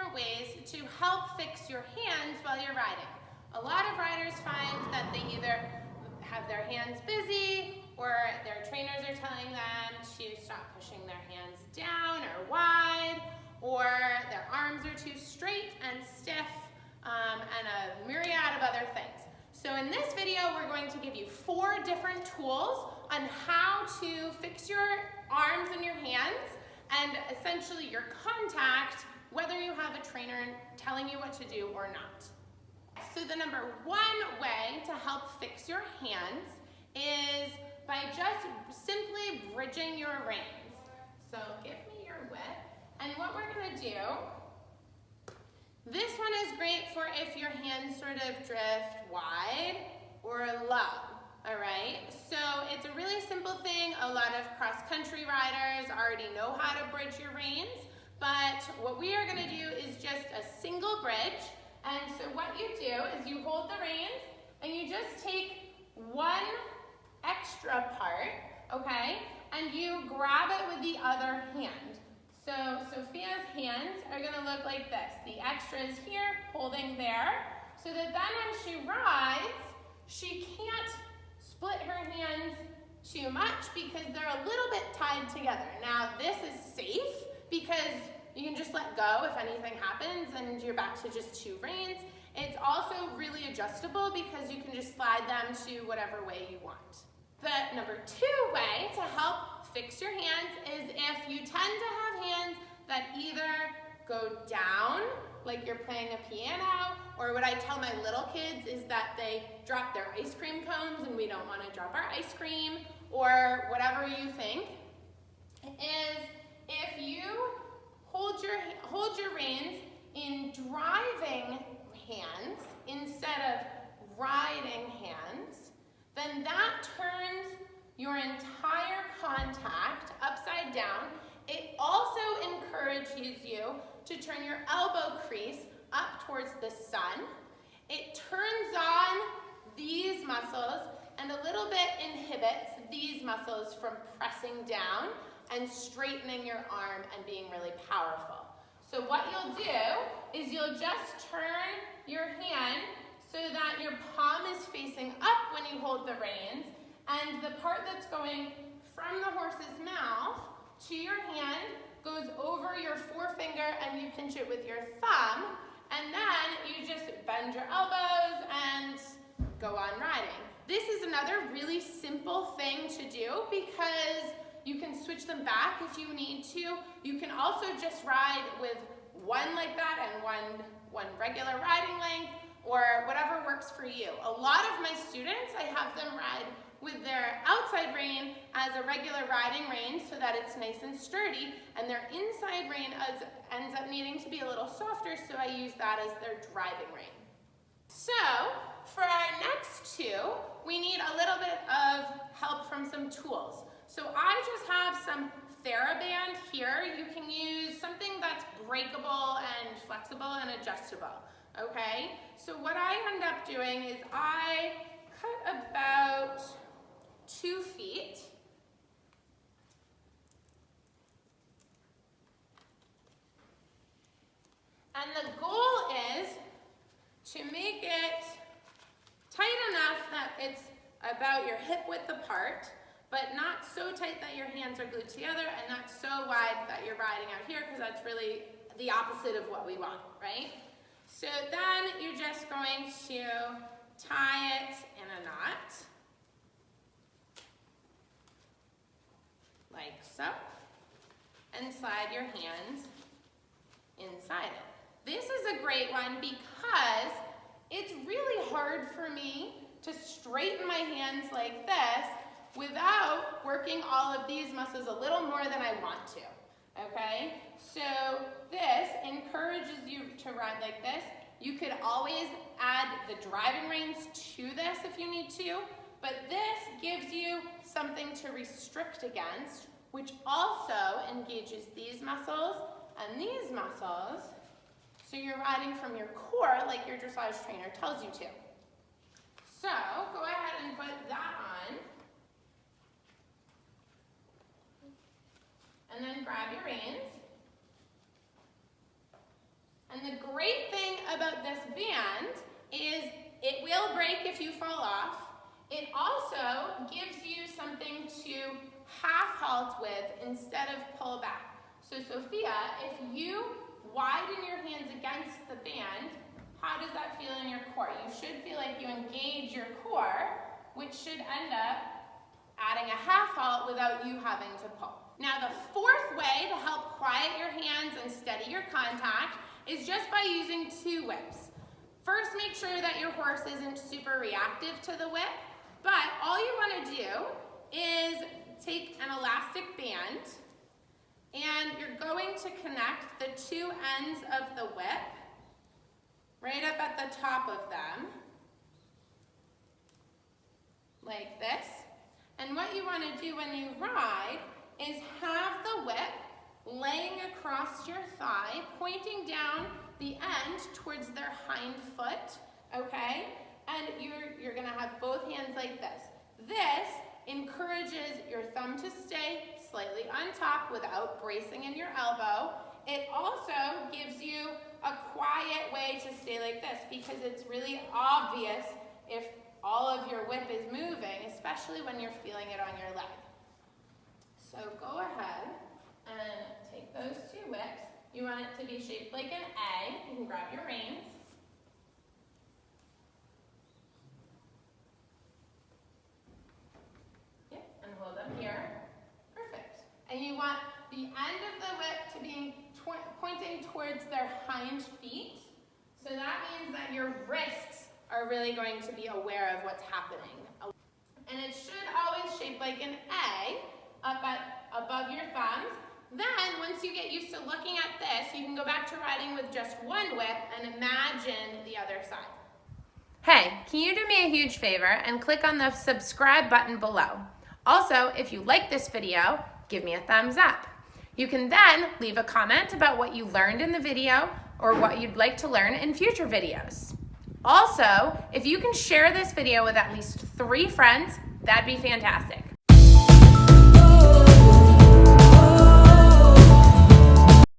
different ways to help fix your hands while you're riding. A lot of riders find that they either have their hands busy or their trainers are telling them to stop pushing their hands down or wide, or their arms are too straight and stiff, and a myriad of other things. So in this video, we're going to give you 4 different tools on how to fix your arms and your hands and essentially your contact, whether you have a trainer telling you what to do or not. So the number 1 way to help fix your hands is by just simply bridging your reins. So give me your whip, and what we're gonna do, this one is great for if your hands sort of drift wide or low, all right? So it's a really simple thing. A lot of cross-country riders already know how to bridge your reins, but what we are gonna do is just a single bridge. And so what you do is you hold the reins and you just take one extra part, okay? And you grab it with the other hand. So Sophia's hands are gonna look like this. The extra is here, holding there, so that then when she rides, she can't split her hands too much because they're a little bit tied together. Now this is safe because you can just let go if anything happens and you're back to just 2 reins. It's also really adjustable because you can just slide them to whatever way you want. The number 2 way to help fix your hands is if you tend to have hands that either go down, like you're playing a piano, or what I tell my little kids is that they drop their ice cream cones and we don't want to drop our ice cream, or whatever you think, is if you hold your reins in driving hands instead of riding hands, then that turns your entire contact upside down. It also encourages you to turn your elbow crease up towards the sun. It turns on these muscles and a little bit inhibits these muscles from pressing down and straightening your arm and being really powerful. So what you'll do is you'll just turn your hand so that your palm is facing up when you hold the reins, and the part that's going from the horse's mouth to your hand goes over your forefinger and you pinch it with your thumb, and then you just bend your elbows and go on riding. This is another really simple thing to do because you can switch them back if you need to. You can also just ride with one like that and one regular riding length, or whatever works for you. A lot of my students, I have them ride with their outside rein as a regular riding rein so that it's nice and sturdy, and their inside rein ends up needing to be a little softer, so I use that as their driving rein. So for our next 2, we need a little bit of help from some tools. So I just have some Theraband here. You can use something that's breakable and flexible and adjustable, okay? So what I end up doing is I cut about 2 feet. And the goal is to make it tight enough that it's about your hip width apart, but not so tight that your hands are glued together and not so wide that you're riding out here, because that's really the opposite of what we want, right? So then you're just going to tie it in a knot, like so, and slide your hands inside it. This is a great one because it's really hard for me to straighten my hands like this without working all of these muscles a little more than I want to, okay? So this encourages you to ride like this. You could always add the driving reins to this if you need to, but this gives you something to restrict against, which also engages these muscles and these muscles, so you're riding from your core like your dressage trainer tells you to. So go ahead and put that on. And then grab your reins. And And the great thing about this band is it will break if you fall off. It also gives you something to half halt with instead of pull back. So Sophia, if you widen your hands against the band, how does that feel in your core? You should feel like you engage your core, which should end up adding a half halt without you having to pull. Now the fourth way to help quiet your hands and steady your contact is just by using two whips. First, make sure that your horse isn't super reactive to the whip, but all you want to do is take an elastic band and you're going to connect the two ends of the whip right up at the top of them, like this. And what you want to do when you ride is have the whip laying across your thigh, pointing down the end towards their hind foot, okay? And you're gonna have both hands like this. This encourages your thumb to stay slightly on top without bracing in your elbow. It also gives you a quiet way to stay like this because it's really obvious if all of your whip is moving, especially when you're feeling it on your leg. So go ahead and take those two whips. You want it to be shaped like an A. You can grab your reins. Yep, and hold them here. Perfect. And you want the end of the whip to be pointing towards their hind feet. So that means that your wrists are really going to be aware of what's happening. And it should always shape like an A above your thumbs. Then, once you get used to looking at this, you can go back to riding with just one whip and imagine the other side. Hey, can you do me a huge favor and click on the subscribe button below? Also, if you like this video, give me a thumbs up. You can then leave a comment about what you learned in the video or what you'd like to learn in future videos. Also, if you can share this video with at least 3 friends, that'd be fantastic.